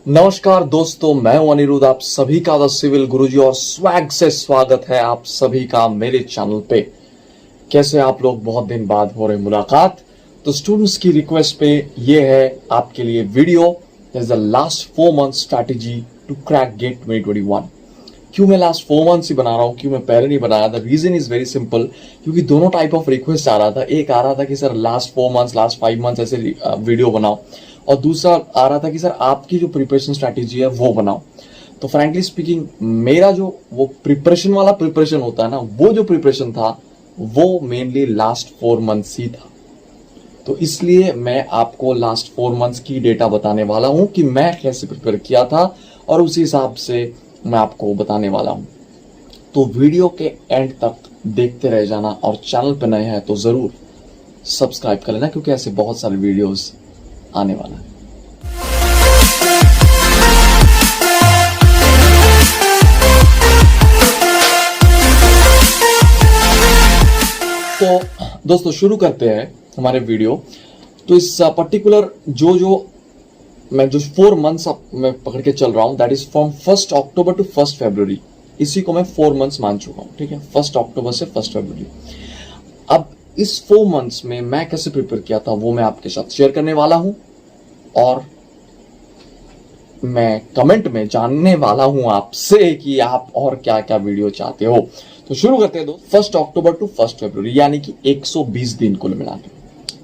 नमस्कार दोस्तों, मैं हूं अनिरुद्ध। आप सभी का द सिविल गुरुजी और स्वैग से स्वागत है आप सभी का मेरे चैनल पे। कैसे आप लोग? बहुत दिन बाद हो रहे मुलाकात। तो स्टूडेंट्स की रिक्वेस्ट पे ये है आपके लिए video, the last 4 month strategy to crack GATE 2021। क्यों मैं लास्ट 4 मंथ्स ही बना रहा हूं, क्यों मैं पहले नहीं बनाया? The reason is very simple, क्योंकि दोनों टाइप ऑफ रिक्वेस्ट आ रहा था। एक आ रहा था कि sir last 4 months, last 5 months ऐसे वीडियो बनाओ, और दूसरा आ रहा था कि सर आपकी जो प्रिपरेशन स्ट्रैटेजी है वो बनाओ। तो फ्रैंकली स्पीकिंग, मेरा जो वो प्रिपरेशन वाला प्रिपरेशन होता है ना, वो जो प्रिपरेशन था वो मेनली लास्ट 4 मंथ्स ही था। तो इसलिए मैं आपको लास्ट 4 मंथ्स की डेटा बताने वाला हूं कि मैं कैसे प्रिपेयर किया था, और उसी हिसाब से मैं आपको बताने वाला हूं। तो वीडियो के एंड तक देखते रह जाना, और चैनल पर नए हैं तो जरूर सब्सक्राइब कर लेना, क्योंकि ऐसे बहुत सारे वीडियोस आने वाला है। तो दोस्तों शुरू करते हैं हमारे वीडियो। तो इस पर्टिकुलर मैं जो 4 मंथ्स मैं पकड़ के चल रहा हूं, that is from 1 October to 1 February. इसी को मैं 4 मंथ्स मान चुका हूं, ठीक है, 1 अक्टूबर से 1 फरवरी। अब इस 4 मंथ्स में मैं कैसे प्रिपेयर किया था वो मैं आपके साथ शेयर करने वाला हूं, और मैं कमेंट में जानने वाला हूं आपसे कि आप और क्या क्या वीडियो चाहते हो। तो शुरू करते हैं दोस्त, 1 अक्टूबर टू 1 फरवरी, यानी कि 120 दिन कुल मिला के।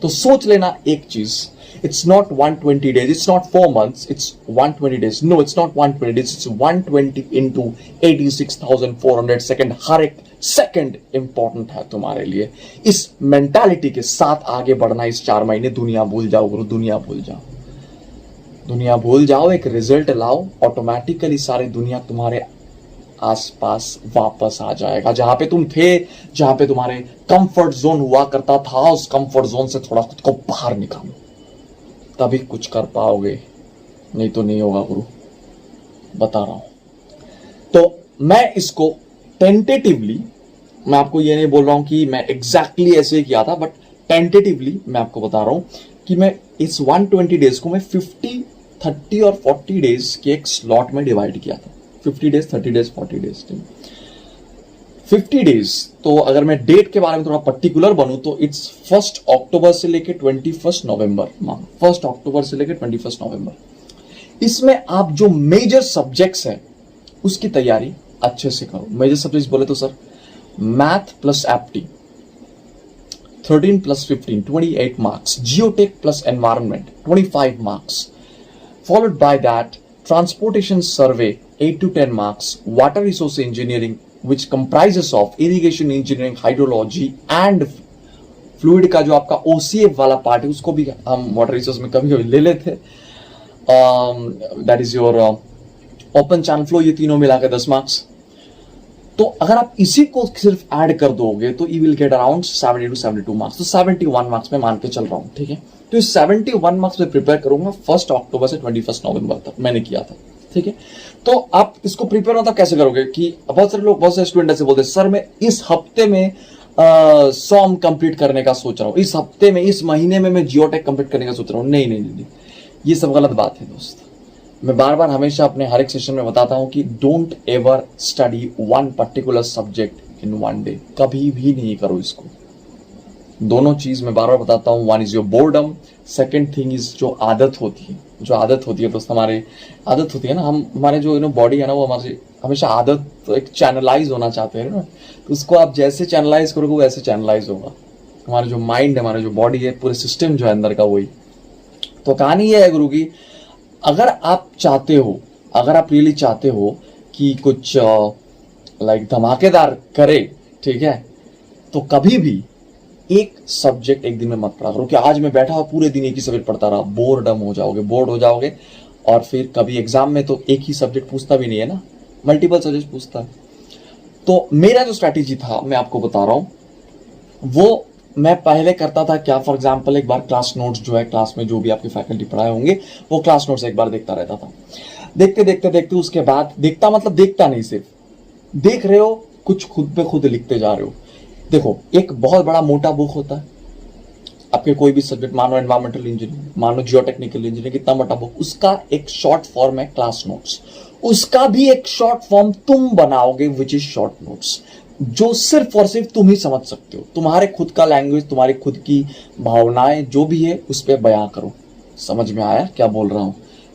तो सोच लेना एक चीज, it's not 120 days, it's not 4 months, it's 120 days. No, it's not 120 days, it's 120 into 86,400 second. हर एक सेकेंड इंपॉर्टेंट है तुम्हारे लिए। इस मेंटालिटी के साथ आगे बढ़ना इस 4 महीने। दुनिया भूल जाओ गुरु, दुनिया भूल जाओ, दुनिया भूल जाओ, एक रिजल्ट लाओ, ऑटोमेटिकली सारी दुनिया तुम्हारे आसपास वापस आ जाएगा। जहां पे तुम थे, जहां पे तुम्हारे कंफर्ट जोन हुआ करता था, उस कंफर्ट जोन से थोड़ा खुद को बाहर निकालो, तभी कुछ कर पाओगे, नहीं तो नहीं होगा गुरु, बता रहा हूं। तो मैं इसको टेंटेटिवली, मैं आपको ये नहीं बोल रहा हूं कि मैं एग्जैक्टली ऐसे ही किया था, बट टेंटेटिवली मैं आपको बता रहा हूं कि मैं इस 120 डेज को मैं 50, 30 और 40 डेज के एक स्लॉट में डिवाइड किया था। 50 डेज, 30 डेज, 40 डेज। 50 डेज, तो अगर मैं डेट के बारे में थोड़ा पर्टिकुलर बनूं तो इट्स 1 अक्टूबर से लेकर 21 नवंबर। 1 अक्टूबर से लेकर 21 नवंबर। इसमें आप जो मेजर सब्जेक्ट्स हैं उसकी तैयारी अच्छे से करो। मेजर सब्जेक्ट्स बोले तो sir math plus एप्टी 13 plus 15, 28 marks. Geotech plus environment, 25 marks. Followed by that, transportation survey, 8 to 10 marks. Water resource engineering, which comprises of irrigation engineering, hydrology and fluid का जो आपका OCF वाला पार्ट है, उसको भी हम water resource में कभी कभी ले लेते। That is your open channel flow, ये तीनों मिला के 10 marks। तो अगर आप इसी को सिर्फ ऐड कर दोगे तो you will get around 70 to 72 marks. तो 71 मार्क्स में मान के चल रहा हूं, ठीक है। तो इस 71 मार्क्स में प्रिपेयर करूंगा 1 अक्टूबर से 21 नवंबर तक मैंने किया था, ठीक है। तो आप इसको प्रिपेयर मतलब कैसे करोगे कि बहुत सारे लोग, बहुत सारे स्टूडेंट ऐसे बोलते हैं सर मैं इस हफ्ते में सॉम कंप्लीट करने का सोच रहा हूं, इस हफ्ते में, इस महीने में मैं जियोटेक कंप्लीट करने का सोच रहा हूं। नहीं नहीं नहीं, ये सब गलत बात है दोस्त। मैं बार बार हमेशा अपने हर एक सेशन में बताता हूं कि don't ever study one particular subject in one day. कभी भी नहीं करो इसको। दोनों चीज मैं बार बार बताता हूं, one is your boredom, second thing is जो आदत होती है। जो आदत होती है दोस्त, हमारे आदत होती है ना, हमारे जो बॉडी है ना, वो हमारे हमेशा आदत तो एक चैनलाइज होना चाहते हैं ना, तो उसको आप जैसे चैनलाइज करोगे वो ऐसे चैनलाइज होगा। हमारा जो माइंड है, हमारा जो बॉडी है, पूरे सिस्टम जो है अंदर का, वही। तो कहानी ये है गुरु की, अगर आप चाहते हो, अगर आप रियली चाहते हो कि कुछ लाइक धमाकेदार करे, ठीक है, तो कभी भी एक सब्जेक्ट एक दिन में मत पढ़ा करो कि आज मैं बैठा पूरे दिन एक ही सब्जेक्ट पढ़ता रहा। बोर्ड हो जाओगे, और फिर कभी एग्जाम में तो एक ही सब्जेक्ट पूछता भी नहीं है ना, मल्टीपल सब्जेक्ट पूछता है। तो मेरा जो स्ट्रैटेजी था मैं आपको बता रहा हूं, वो मैं पहले करता था क्या, फॉर एग्जाम्पल एक बार क्लास नोट्स जो है, क्लास में जो भी आपके फैकल्टी पढ़ाए होंगे वो क्लास नोट्स एक बार देखता रहता था। देखते उसके बाद, देखता मतलब देखता नहीं, सिर्फ देख रहे हो, कुछ खुद पे खुद लिखते जा रहे हो। देखो, एक बहुत बड़ा मोटा बुक होता है, आपके कोई भी सब्जेक्ट, मानो एनवायरमेंटल इंजीनियरिंग, मानो जियो टेक्निकल इंजीनियरिंग, कितना बड़ा बुक, उसका एक शॉर्ट फॉर्म है क्लास नोट्स, उसका भी एक शॉर्ट फॉर्म तुम बनाओगे विच इज शॉर्ट नोट्स, जो सिर्फ और सिर्फ तुम ही समझ सकते हो, तुम्हारे खुद का लैंग्वेज, तुम्हारी खुद की भावनाएं जो भी है उस पर बयां करो। समझ में आया क्या बोल रहा हूं?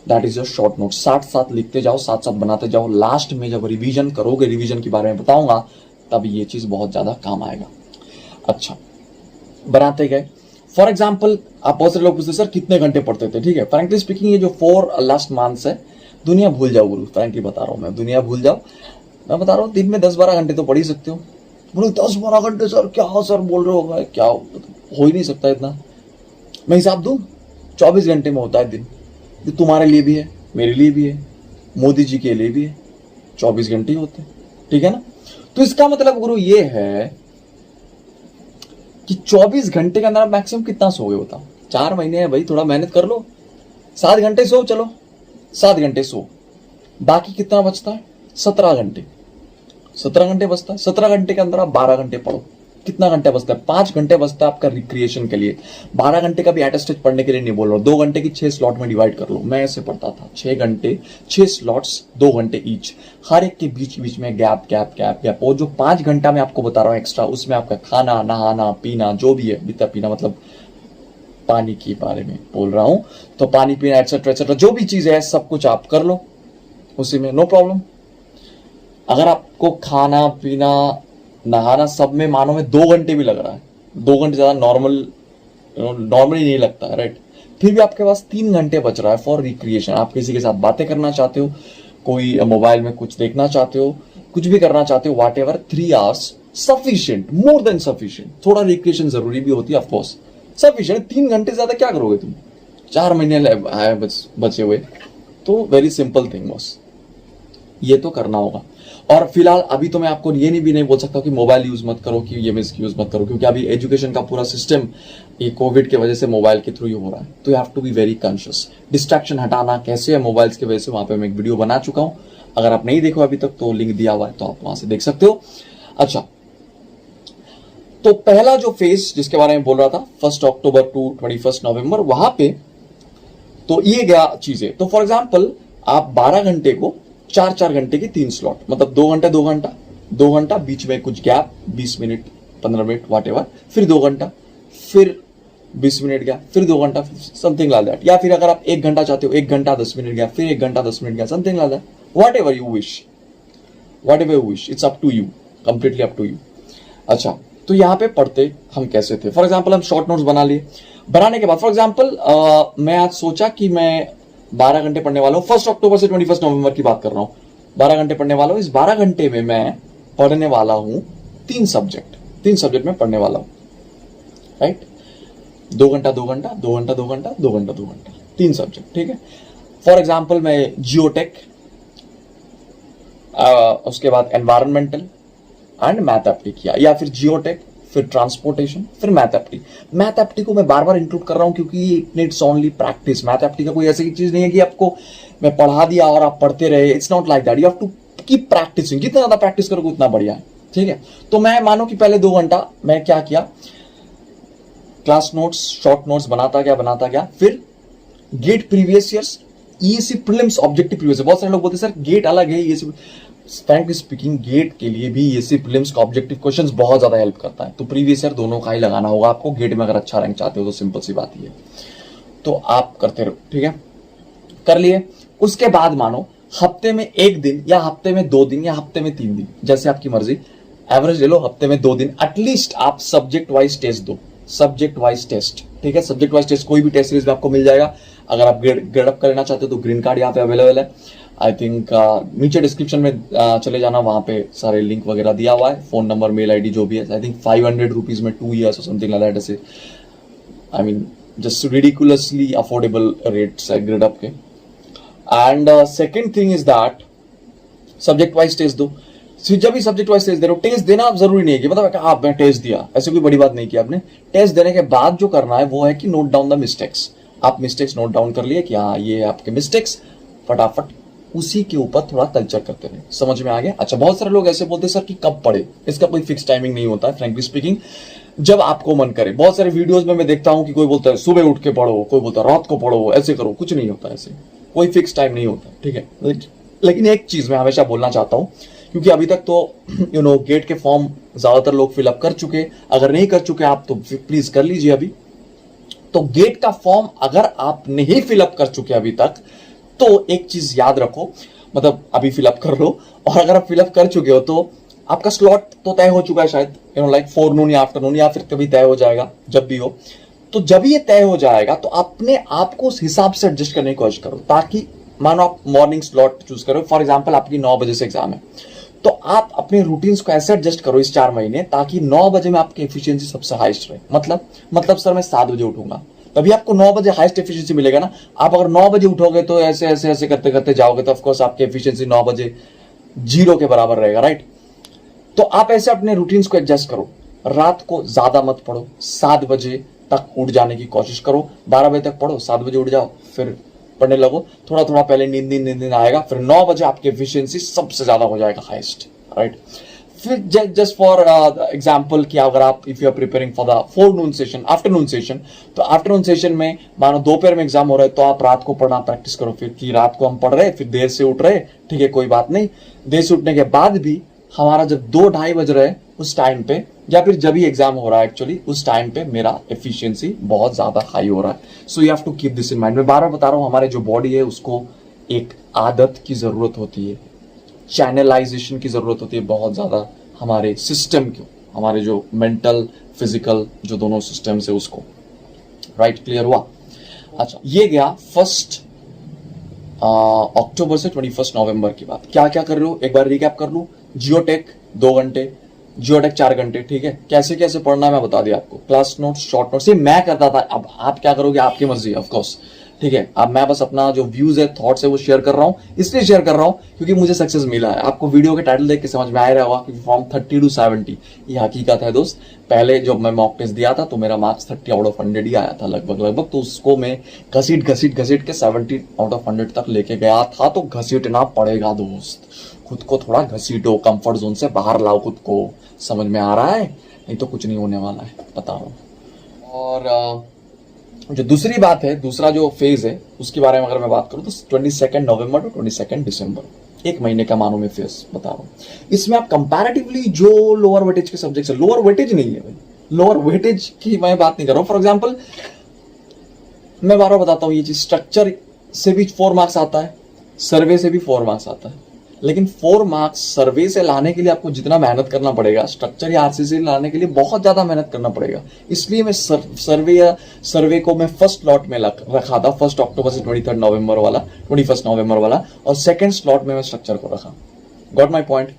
That is your short note. साथ साथ लिखते जाओ, साथ साथ बनाते जाओ, लास्ट में जब रिवीजन करोगे, रिवीजन के बारे में बताऊंगा, तब ये चीज बहुत ज्यादा काम आएगा। अच्छा, बनाते गए। फॉर एग्जाम्पल, आप बहुत सारे लोग पूछते सर कितने घंटे पढ़ते थे? ठीक है, फ्रैंकली स्पीकिंग ये जो 4 लास्ट मंथ्स है, दुनिया भूल जाओ गुरु, फ्रैंकली बता रहा हूं मैं, दुनिया भूल जाओ। मैं बता रहा हूँ दिन में 10-12 घंटे तो पढ़ ही सकते हो। बोलो 10-12 घंटे सर, क्या सर बोल रहे हो, क्या हो ही नहीं सकता इतना। मैं हिसाब दूं, 24 घंटे में होता है दिन, जो तुम्हारे लिए भी है, मेरे लिए भी है, मोदी जी के लिए भी है, 24 घंटे ही होते हैं, ठीक है ना। तो इसका मतलब गुरु ये है कि 24 घंटे के अंदर आप मैक्सिमम कितना सोगे बताओ? 4 महीने है भाई, थोड़ा मेहनत कर लो, 7 घंटे सो, चलो 7 घंटे सो, बाकी कितना बचता है? 17 घंटे। 17 घंटे बचता है। 17 घंटे के अंदर आप 12 घंटे पढ़ो, कितना घंटे बचता है? 5 घंटे बचता है आपका रिक्रिएशन के लिए। 12 घंटे का भी एट स्टेज पढ़ने के लिए नहीं बोल रहा हूं, 2 घंटे की 6 स्लॉट में डिवाइड कर लो। मैं ऐसे पढ़ता था, 6 घंटे 6 स्लॉट्स, 2 घंटे ईच, हर एक के बीच बीच में गैप गैप गैप गैप। और जो 5 घंटा मैं आपको बता रहा हूँ एक्स्ट्रा, उसमें आपका खाना, नहाना, पीना, जो भी है, बीता पीना मतलब पानी के बारे में बोल रहा हूं, तो पानी पीना एटसेट्रा एटसेट्रा, जो भी चीज है सब कुछ आप कर लो उसी में, नो प्रॉब्लम। अगर आपको खाना पीना नहाना सब में मानो में 2 घंटे भी लग रहा है, 2 घंटे ज्यादा नॉर्मली नहीं लगता है, राइट, फिर भी आपके पास 3 घंटे बच रहा है फॉर रिक्रिएशन। आप किसी के साथ बातें करना चाहते हो, कोई मोबाइल में कुछ देखना चाहते हो, कुछ भी करना चाहते हो, what ever, 3 hours sufficient, more than sufficient. थोड़ा रिक्रिएशन जरूरी भी होती है ऑफकोर्स, सफिशियंट। 3 घंटे ज्यादा क्या करोगे तुम? 4 महीने बचे हुए, तो वेरी सिंपल थिंग बस, ये तो करना होगा। और फिलहाल अभी तो मैं आपको ये नहीं बोल सकता कि मोबाइल यूज मत करो, कि ये मिस यूज मत करो, क्योंकि अभी एजुकेशन का पूरा सिस्टम ये कोविड की वजह से मोबाइल के थ्रू ही हो रहा है। तो you have to be very conscious. Distraction हटाना कैसे है मोबाइल्स की वजह से, वहां पे मैं एक वीडियो बना चुका हूं, अगर आप नहीं देखो अभी तक तो लिंक दिया हुआ है, तो आप वहां से देख सकते हो। अच्छा, तो पहला जो फेज जिसके बारे में बोल रहा था 1 अक्टूबर टू 21 नवंबर, वहां पे तो ये गया चीजें। तो फॉर एग्जाम्पल आप 12 घंटे को 4-4 घंटे की 3 स्लॉट, मतलब 2 घंटा 2 घंटा 2 घंटा, बीच में कुछ गैप 20 मिनट 15 मिनट वाट एवर, फिर 2 घंटा, फिर 20 मिनट गया, फिर 2 घंटा, समथिंग लाइक दैट। या फिर अगर आप 1 घंटा चाहते हो, 1 घंटा 10 मिनट गया, फिर 1 घंटा 10 मिनट गया, something like that, whatever you wish, whatever you wish, it's up to you, completely up to you. अच्छा, तो यहाँ पे पढ़ते हम कैसे थे? फॉर एग्जाम्पल हम शॉर्ट नोट्स बना लिए, बनाने के बाद फॉर एग्जाम्पल मैं आज सोचा कि मैं 12 घंटे पढ़ने वाला हूँ, 1 अक्टूबर से 21 नवंबर की बात कर रहा हूँ, 12 घंटे पढ़ने वाला हूँ। इस 12 घंटे में मैं पढ़ने वाला हूँ 3 सब्जेक्ट में पढ़ने वाला हूँ, राइट। 2 घंटा 2 घंटा 2 घंटा 2 घंटा 2 घंटा 2 घंटा 3 सब्जेक्ट, ठीक है। फॉर एग्जाम्पल मैं जियोटेक, उसके बाद एनवायरमेंटल एंड मैथ एप्टी किया, या फिर जियोटेक, फिर ट्रांसपोर्टेशन, फिर मैथ एप्टी। मैथ एप्टी को मैं बार बार इंक्लूड कर रहा हूं क्योंकि it needs only practice. Math apti का कोई ऐसी चीज नहीं है कि आपको मैं पढ़ा दिया और आप पढ़ते रहे, it's not like that, you have to keep practicing. जितना ज्यादा प्रैक्टिस करोगे उतना बढ़िया है, ठीक है। तो मैं मानो कि पहले 2 घंटा मैं क्या किया, क्लास नोट्स, शॉर्ट नोट्स बनाता गया, फिर GATE previous years, ESC prelims, objective previous. बहुत सारे लोग बोलते हैं सर गेट अलग है, ईएससी, फ्रैंकली स्पीकिंग गेट के लिए भी ईएससी प्रीलिम्स का ऑब्जेक्टिव क्वेश्चंस बहुत ज्यादा हेल्प करता है। तो प्रीवियस ईयर दोनों का ही लगाना होगा आपको। गेट में अगर अच्छा रैंक चाहते हो तो सिंपल सी बात ही है, तो आप करते रहो, ठीक है। कर लिए, उसके बाद मानो हफ्ते में 1 दिन या हफ्ते में 2 दिन या हफ्ते में 3 दिन, जैसे आपकी मर्जी, एवरेज ले लो, हफ्ते में 2 दिन एटलीस्ट आप सब्जेक्ट वाइज टेस्ट दो, सब्जेक्ट वाइज टेस्ट, ठीक है। सब्जेक्ट वाइज टेस्ट कोई भी टेस्ट सीरीज में आपको मिल जाएगा। अगर आप ग्रेड अप करना चाहते हो तो ग्रीन कार्ड यहाँ पे अवेलेबल है। आई थिंक नीचे डिस्क्रिप्शन में चले जाना, वहां पे सारे लिंक वगैरह दिया हुआ है, फोन नंबर, मेल आईडी जो भी है। आई थिंक 500 रुपीज में 2 years और समथिंग लाइक दैट, ऐसे I mean just ridiculously affordable rates है ग्रेड अप के। And second thing is that subject wise test दो। जब भी सब्जेक्ट वाइज टेस्ट दे रहे हो, टेस्ट देना आप जरूरी नहीं है कि मतलब आप मैं टेस्ट दिया, ऐसे कोई बड़ी बात नहीं की आपने। टेस्ट देने के बाद जो करना है वो है कि नोट डाउन द मिस्टेक्स। आप मिस्टेक्स नोट डाउन कर लिए कि हाँ ये आपके मिस्टेक्स, फटाफट उसी के ऊपर थोड़ा कल्चर करते रहे। समझ में आ गया? अच्छा, बहुत सारे लोग ऐसे बोलते हैं सर कि कब पढ़े, इसका कोई फिक्स टाइमिंग नहीं होता है। फ्रैंकली स्पीकिंग जब आपको मन करे। बहुत सारे वीडियोस में मैं देखता हूं कि कोई बोलता है सुबह उठ के पढ़ो, कोई बोलता है रात को पढ़ो, ऐसे करो। कुछ नहीं होता ऐसे, कोई फिक्स टाइम नहीं होता, ठीक है। लेकिन एक चीज मैं हमेशा बोलना चाहता हूं, क्योंकि अभी तक तो गेट के फॉर्म ज्यादातर लोग फिलअप कर चुके। अगर नहीं कर चुके आप तो प्लीज कर लीजिए अभी। तो गेट का फॉर्म अगर आप नहीं फिलअप कर चुके अभी तक, तो एक चीज याद रखो, मतलब अभी फिलअप कर लो। और अगर आप फिलअप कर चुके हो तो आपका स्लॉट तो तय हो चुका है शायद, लाइक फोरनून या आफ्टरनून, या फिर कभी तय हो जाएगा जब भी हो। तो जब ये तय हो जाएगा तो अपने आप को उस हिसाब से एडजस्ट करने की कोशिश करो, ताकि मानो आप मॉर्निंग स्लॉट चूज करो, फॉर एग्जाम्पल आपकी 9 बजे से एग्जाम है, तो आप अपने रूटीन्स को ऐसे एडजस्ट करो इस 4 महीने, ताकि 9 बजे में आपकी एफिशिएंसी सबसे हाईएस्ट रहे। मतलब सर मैं 7 बजे उठूंगा, तभी आपको 9 बजे हाईएस्ट एफिशिएंसी मिलेगा ना। आप अगर 9 बजे उठोगे तो ऐसे ऐसे ऐसे करते करते जाओगे तो ऑफकोर्स आपकी एफिशिएंसी 9 बजे 0 के बराबर रहेगा, राइट। तो आप ऐसे अपने रूटीन्स को एडजस्ट करो। रात को ज्यादा मत पढ़ो, 7 बजे तक उठ जाने की कोशिश करो। 12 बजे तक पढ़ो, 7 बजे उठ जाओ, फिर पढ़ने लगो। थोड़ा थोड़ा पहले नींद आएगा, फिर 9 बजे आपकी एफिशिएंसी सबसे ज्यादा हो जाएगा हाईएस्ट, राइट। फिर जस्ट फॉर एग्जाम्पल कि अगर आप if you are preparing for the forenoon session, afternoon session, तो आफ्टरनून सेशन में मानो दोपहर में एग्जाम हो रहा है, तो आप रात को पढ़ना प्रैक्टिस करो। फिर कि रात को हम पढ़ रहे, फिर देर से उठ रहे, ठीक है, कोई बात नहीं। देर से उठने के बाद भी हमारा जब 2-2:30 बज रहे उस टाइम पे, या फिर जब भी एग्जाम हो रहा है एक्चुअली, उस टाइम पे मेरा एफिशिएंसी बहुत ज्यादा हाई हो रहा है। So you have to keep this in mind. मैं बार बार बता रहा हूं, हमारे जो बॉडी है उसको एक आदत की जरूरत होती है, चैनलाइजेशन की जरूरत होती है बहुत ज्यादा, हमारे सिस्टम की, हमारे जो मेंटल फिजिकल जो दोनों सिस्टम है उसको, राइट। क्लियर हुआ? अच्छा, ये गया 1 अक्टूबर से 21 नवंबर की बात। क्या क्या कर रहे हो एक बार रिकैप कर लूं। जियोटेक 2 घंटे, जियोटेक 4 घंटे, ठीक है। कैसे कैसे पढ़ना है मैं बता दिया आपको, क्लास नोट्स, शॉर्ट नोट्स, ये मैं करता था। अब आप क्या करोगे आपकी मर्जी है, ऑफकोर्स, ठीक है। अब मैं बस अपना जो व्यूज है, थॉट्स है, वो शेयर कर रहा हूं। इसलिए शेयर कर रहा हूं क्योंकि मुझे सक्सेस मिला है। आपको वीडियो के टाइटल देख के समझ में आ रहा होगा कि फ्रॉम 30 to 70, ये हकीकत है दोस्त। पहले जब मैं मॉक टेस्ट दिया था तो मेरा मार्क्स 30 आउट ऑफ 100 ही आया था लगभग, तो उसको मैं घसीट के 70 आउट ऑफ 100 तक लेके गया था। तो घसीटना पड़ेगा दोस्त, खुद को थोड़ा घसीटो, कंफर्ट जोन से बाहर लाओ खुद को। समझ में आ रहा है? नहीं तो कुछ नहीं होने वाला है, बता रहा हूं। और जो दूसरी बात है, दूसरा जो फेज है, उसके बारे में अगर मैं बात करूं तो 22 नवंबर टू 22 दिसंबर, 1 महीने का मानो मैं फेज बता रहा हूं। इसमें आप कंपैरेटिवली जो लोअर वेटेज के सब्जेक्ट्स है, लोअर वेटेज नहीं है भाई, लोअर वेटेज की मैं बात नहीं कर रहा हूं। फॉर एग्जाम्पल मैं बार बार बताता हूं ये चीज, स्ट्रक्चर से भी 4 मार्क्स आता है, सर्वे से भी 4 मार्क्स आता है। लेकिन 4 मार्क्स सर्वे से लाने के लिए आपको जितना मेहनत करना पड़ेगा, स्ट्रक्चर या आरसीसी लाने के लिए बहुत ज्यादा मेहनत करना पड़ेगा। इसलिए मैं सर्वे को मैं फर्स्ट स्लॉट में रखा था, 1 अक्टूबर से 21 नवंबर वाला, और सेकंड स्लॉट में मैं स्ट्रक्चर को रखा। Got my point?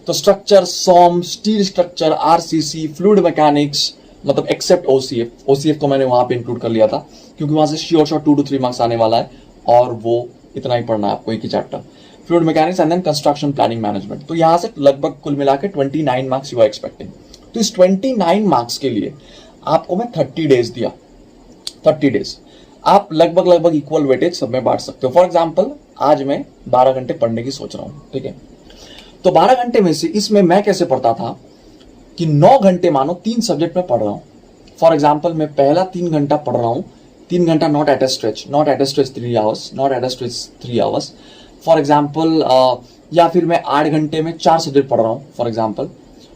तो structure, SOM, steel structure, RCC, fluid mechanics, मतलब एक्सेप्ट ओसीएफ को मैंने वहां पे इंक्लूड कर लिया था, क्योंकि वहां से श्योर शॉट 2 to 3 मार्क्स आने वाला है, और वो इतना ही पढ़ना है आपको, एक ही chapter, fluid mechanics and then construction planning management. तो यहां से लगभग कुल मिला के 29 मार्क्स यू आर एक्सपेक्टिंग। तो इस 29 मार्क्स के लिए आपको मैं 30 डेज दिया। 30 डेज आप लगभग इक्वल वेटेज सब में बांट सकते हो। फॉर एग्जाम्पल आज मैं 12 घंटे पढ़ने की सोच रहा हूं, ठीक है। तो 12 घंटे में से इसमें मैं कैसे पढ़ता था कि 9 घंटे मानो 3 सब्जेक्ट में पढ़ रहा हूं। फॉर एग्जाम्पल मैं पहला 3 घंटा पढ़ रहा हूं, 3 घंटा not at a stretch 3 hours, for example, या फिर मैं 8 घंटे में 4 सब्जेक्ट पढ़ रहा हूं फॉर एग्जाम्पल,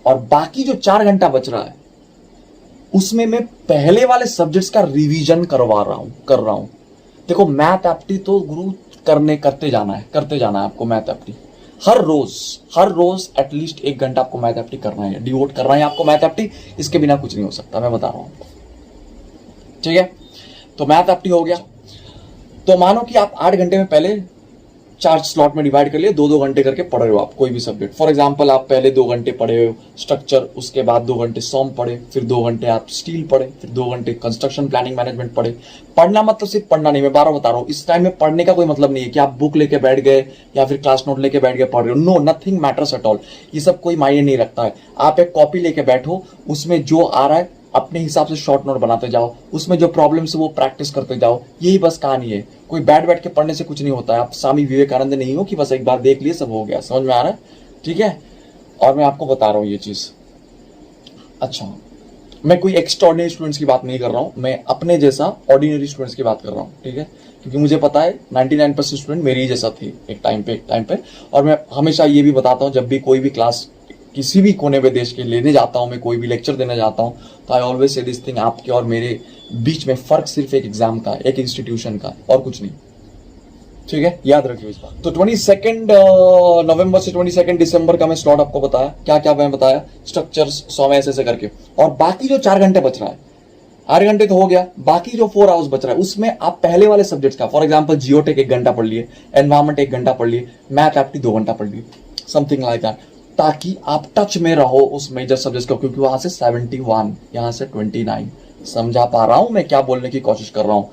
और बाकी जो 4 घंटा बच रहा है उसमें मैं पहले वाले सब्जेक्ट्स का रिवीजन कर रहा हूं। देखो मैथ एप्टी तो गुरु करते जाना है आपको। मैथ एप्टी हर रोज एटलीस्ट 1 घंटा आपको मैथ एप्टी करना है, डिवोट करना है आपको मैथ एप्टी। इसके बिना कुछ नहीं हो सकता, मैं बता रहा हूं, ठीक है। तो मैथ एप्टी हो गया। तो मानो कि आप 8 घंटे में पहले 4 स्लॉट में डिवाइड कर लिए, 2-2 घंटे करके पढ़ रहे हो आप कोई भी सब्जेक्ट। फॉर एग्जांपल आप पहले 2 घंटे पढ़े हो स्ट्रक्चर, उसके बाद 2 घंटे सॉम पढ़े, फिर 2 घंटे आप स्टील पढ़े, फिर 2 घंटे कंस्ट्रक्शन प्लानिंग मैनेजमेंट पढ़े। पढ़ना मतलब सिर्फ पढ़ना नहीं, मैं 12 बता रहा हूँ। इस टाइम में पढ़ने का कोई मतलब नहीं है कि आप बुक लेके बैठ गए या फिर क्लास नोट लेके बैठ गए पढ़ रहे हो। No, nothing matters at all. ये सब कोई मायने नहीं रखता है। आप एक कॉपी लेके बैठो, उसमें जो आ रहा है अपने हिसाब से शॉर्ट नोट बनाते जाओ, उसमें जो प्रॉब्लम्स है वो प्रैक्टिस करते जाओ। यही बस कहानी है। कोई बैठ के पढ़ने से कुछ नहीं होता है। आप स्वामी विवेकानंद नहीं हो कि बस एक बार देख लिए सब हो गया। समझ में आ रहा है? ठीक है। और मैं आपको बता रहा हूं ये चीज। अच्छा, मैं कोई एक्स्ट्राऑर्डिनरी स्टूडेंट्स की बात नहीं कर रहा हूं, मैं अपने जैसा ऑर्डिनरी स्टूडेंट्स की बात कर रहा हूं, ठीक है, क्योंकि मुझे पता है 99% स्टूडेंट मेरे ही जैसा थे एक टाइम पे। और मैं हमेशा ये भी बताता हूं, जब भी कोई भी क्लास किसी भी कोने पे देश के लेने जाता हूं, मैं कोई भी लेक्चर देने जाता हूं, तो I always say this thing, आपके और मेरे बीच में फर्क सिर्फ एक एग्जाम का, एक इंस्टीट्यूशन का, और कुछ नहीं, ठीक है, याद रखिए इस बात। तो 22 नवंबर से 22 दिसंबर का मैं स्लॉट आपको बताया, क्या क्या मैं बताया, स्ट्रक्चर्स 100 में ऐसे करके, और बाकी जो 4 घंटे बच रहा है, 8 घंटे तो हो गया, बाकी जो 4 आवर्स बच रहा है उसमें आप पहले वाले सब्जेक्ट्स का, फॉर एग्जांपल जियोटेक 1 घंटा पढ़ लिए, एनवायरमेंट 1 घंटा पढ़ लिए, मैथ एप्टी 2 घंटा पढ़ लिए, समथिंग लाइक दैट, ताकि आप टच में रहो उस मेजर सब्जेक्ट को, क्योंकि वहां से 71, यहां से 29, समझा पा रहा हूं मैं क्या बोलने की कोशिश कर रहा हूं।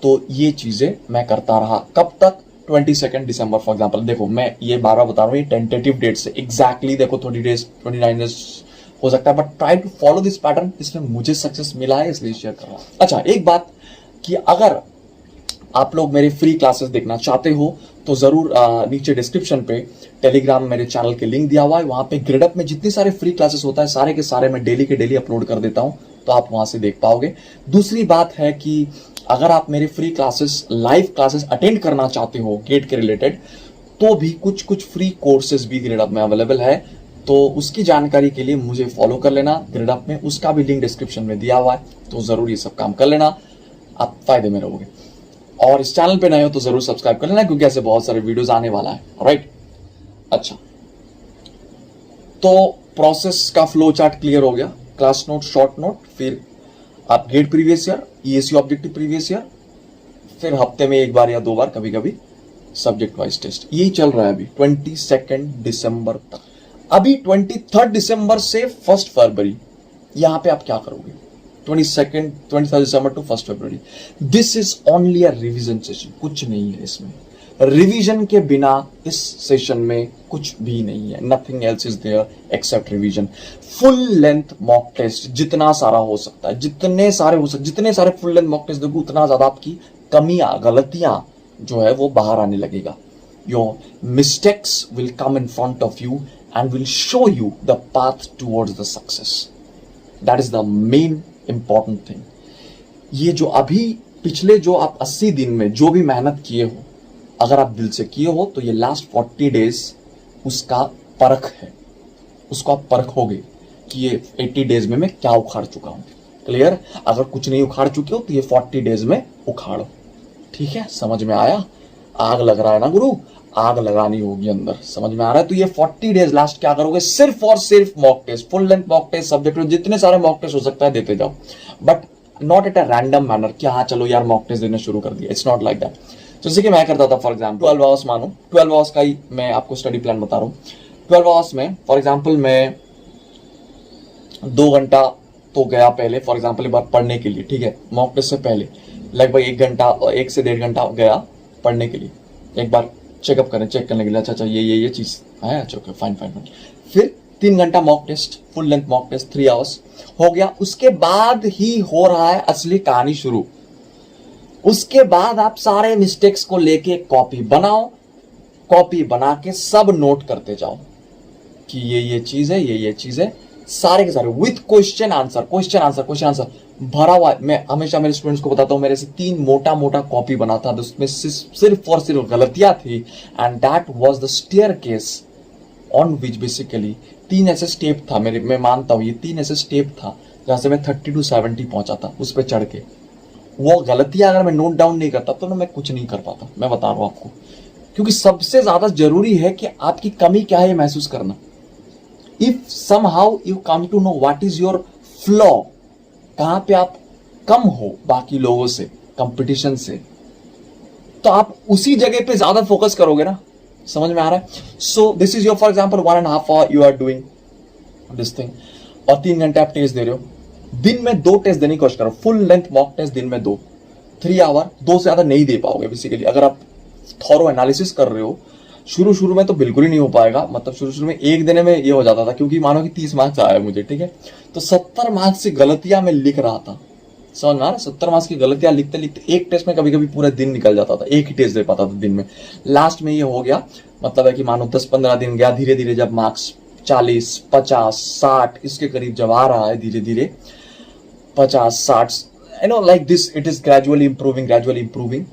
तो ये चीजें मैं करता रहा, कब तक, 22 दिसंबर फॉर एग्जांपल। देखो मैं ये 12 बता रहा हूँ, ये टेंटेटिव डेट से, एग्जैक्टली देखो 20 डेज 29 डेज हो सकता है, but try to follow this pattern, इसमें मुझे सक्सेस मिला है इसलिए शेयर कर रहा हूं। अच्छा, एक बात कि अगर आप लोग मेरे फ्री क्लासेस देखना चाहते हो तो जरूर नीचे डिस्क्रिप्शन पे टेलीग्राम मेरे चैनल के लिंक दिया हुआ है, वहां पे ग्रेडअप में जितने सारे फ्री क्लासेस होता है सारे के सारे मैं डेली के डेली अपलोड कर देता हूं, तो आप वहां से देख पाओगे। दूसरी बात है कि अगर आप मेरे free classes, live classes attend करना चाहते हो गेट के रिलेटेड, तो भी कुछ फ्री कोर्सेज भी ग्रेडअप में अवेलेबल है, तो उसकी जानकारी के लिए मुझे फॉलो कर लेना ग्रेडअप में, उसका भी लिंक डिस्क्रिप्शन में दिया हुआ है, तो जरूर ये सब काम कर लेना, आप फायदे में रहोगे। और इस चैनल पे नए हो तो जरूर सब्सक्राइब कर लेना, क्योंकि ऐसे बहुत सारे वीडियोस आने वाला है, राइट। अच्छा, तो प्रोसेस का फ्लो चार्ट क्लियर हो गया, क्लास नोट, शॉर्ट नोट, फिर आप GATE previous year, ESC objective previous year, फिर हफ्ते में 1 बार या 2 बार कभी कभी सब्जेक्ट वाइज टेस्ट, यही चल रहा है अभी 22 दिसंबर तक। अभी 23 दिसंबर से 1 फरवरी, यहां पे आप क्या करोगे, 23 दिसंबर टू 1 फरवरी, this is only a revision session, कुछ नहीं है इसमें, रिवीजन के बिना इस सेशन में कुछ भी नहीं है, nothing else is there except revision. Full length mock test जितना सारा हो सकता है, जितने सारे फुल लेंथ मॉक टेस्ट दोगे उतना ज्यादा आपकी कमियां, गलतियां जो है वो बाहर आने लगेगा। Your mistakes will come in front of you and will show you the path towards the success, that is the main important thing. ये जो अभी पिछले जो आप 80 दिन में जो भी मेहनत किए हो, अगर आप दिल से किए हो, तो ये लास्ट 40 डेज उसका परख है, उसको आप परखोगे कि ये 80 डेज में मैं क्या उखाड़ चुका हूं। क्लियर? अगर कुछ नहीं उखाड़ चुके हो तो ये 40 डेज में उखाड़ो, ठीक है, समझ में आया? आग लग रहा है ना गुरु, आग लगानी होगी अंदर, समझ में आ रहा है? तो ये 40 डेज लास्ट क्या करोगे, सिर्फ और सिर्फ mock test, full length mock test, subject जितने सारे मॉक टेस्ट हो सकता है देते जाओ, but not at a random manner कि हाँ चलो यार मॉक टेस्ट देना शुरू कर दिया, इट्स नॉट लाइक दैट। जैसे कि मैं करता था, फॉर एग्जाम्पल 12 आवर्स मानो, 12 आवर्स का ही मैं आपको स्टडी प्लान बता रहा हूँ। 12 आवर्स में फॉर एग्जाम्पल मैं 2 घंटा तो गया पहले, फॉर एग्जाम्पल एक बार पढ़ने के लिए, ठीक है, मॉक टेस्ट से पहले लगभग 1 घंटा, 1 से 1.5 घंटा गया पढ़ने के लिए, एक बार चेक करने के लिए, अच्छा ये चीज है, अच्छा ओके फाइन। फिर 3 घंटा mock test, full length mock test 3 hours हो गया। उसके बाद ही हो रहा है असली कहानी शुरू। उसके बाद आप सारे मिस्टेक्स को लेके कॉपी बनाओ, कॉपी बना के सब नोट करते जाओ कि ये चीज है, ये चीज है, सारे के सारे विथ क्वेश्चन आंसर भरा हुआ। मैं हमेशा मेरे स्टूडेंट्स को बताता हूं, मेरे से 3 मोटा कॉपी बना था, उसमें सिर्फ और सिर्फ गलतियां थी, and that was the staircase on which basically 3 ऐसे स्टेप था मेरे, मैं मानता हूं ये 3 ऐसे स्टेप था जहां से मैं 30 to 70 पहुंचा था, उस पर चढ़ के। वो गलतियां अगर मैं नोट डाउन नहीं करता तो ना मैं कुछ नहीं कर पाता, मैं बता रहा हूं आपको, क्योंकि सबसे ज्यादा जरूरी है कि आपकी कमी क्या है ये महसूस करना। If somehow you come to know what is your flaw, कहां पे आप कम हो बाकी लोगों से, कंपटीशन से, तो आप उसी जगह पे ज्यादा फोकस करोगे ना, समझ में आ रहा है? So this is your for example 1.5 hour you are doing this thing, और 3 घंटे आप टेस्ट दे रहे हो। दिन में 2 टेस्ट देने की कोशिश करो, फुल लेंथ मॉक टेस्ट दिन में 2, 3 आवर, 2 से ज्यादा नहीं दे पाओगे बेसिकली। अगर आप थॉरो एनालिसिस कर रहे हो, शुरू में तो बिल्कुल ही नहीं हो पाएगा, मतलब शुरू में एक दिन में ये हो जाता था, क्योंकि मानो कि 30 मार्क्स आया मुझे, ठीक है, तो 70 मार्क्स की गलतियां मैं लिख रहा था, समझ में आ रहा है? 70 मार्क्स की गलतियां लिखते लिखते एक टेस्ट में कभी कभी पूरा दिन निकल जाता था, एक ही टेस्ट दे पाता था दिन में। लास्ट में ये हो गया, मतलब है कि मानो 10-15 दिन गया, धीरे धीरे जब मार्क्स 40, 50, 60 इसके करीब जब आ रहा है धीरे धीरे, 50, 60, like this it is gradually improving.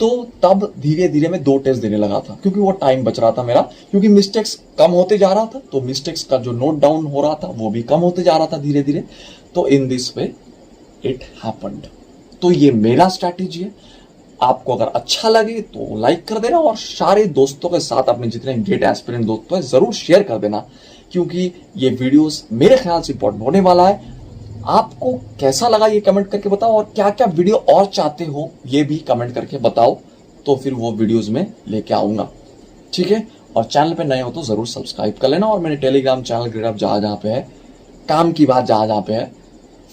तो तब धीरे धीरे मैं 2 टेस्ट देने लगा था, क्योंकि वो टाइम बच रहा था मेरा, क्योंकि मिस्टेक्स कम होते जा रहा था, तो मिस्टेक्स का जो नोट डाउन हो रहा था वो भी कम होते जा रहा था धीरे धीरे। तो in this way it happened. तो ये मेरा स्ट्रैटेजी है। आपको अगर अच्छा लगे तो लाइक कर देना, और सारे दोस्तों के साथ, अपने जितने गेट एस्पिरेंट दोस्त हैं जरूर शेयर कर देना, क्योंकि ये वीडियोस मेरे ख्याल से इंपॉर्टेंट होने वाला है। आपको कैसा लगा ये कमेंट करके बताओ, और क्या क्या वीडियो और चाहते हो ये भी कमेंट करके बताओ, तो फिर वो वीडियोस में लेके आऊंगा, ठीक है। और चैनल पे नए हो तो जरूर सब्सक्राइब कर लेना, और मेरे टेलीग्राम चैनल ग्रेड जहां पे है, काम की बात जहां पे है,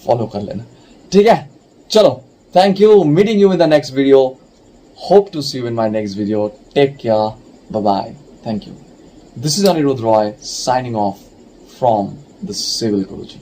फॉलो कर लेना, ठीक है। चलो, thank you, meeting you in the next video, hope to see you in my next video, take care, bye bye, thank you. This is Anirudh Roy signing off from the civil Guruji.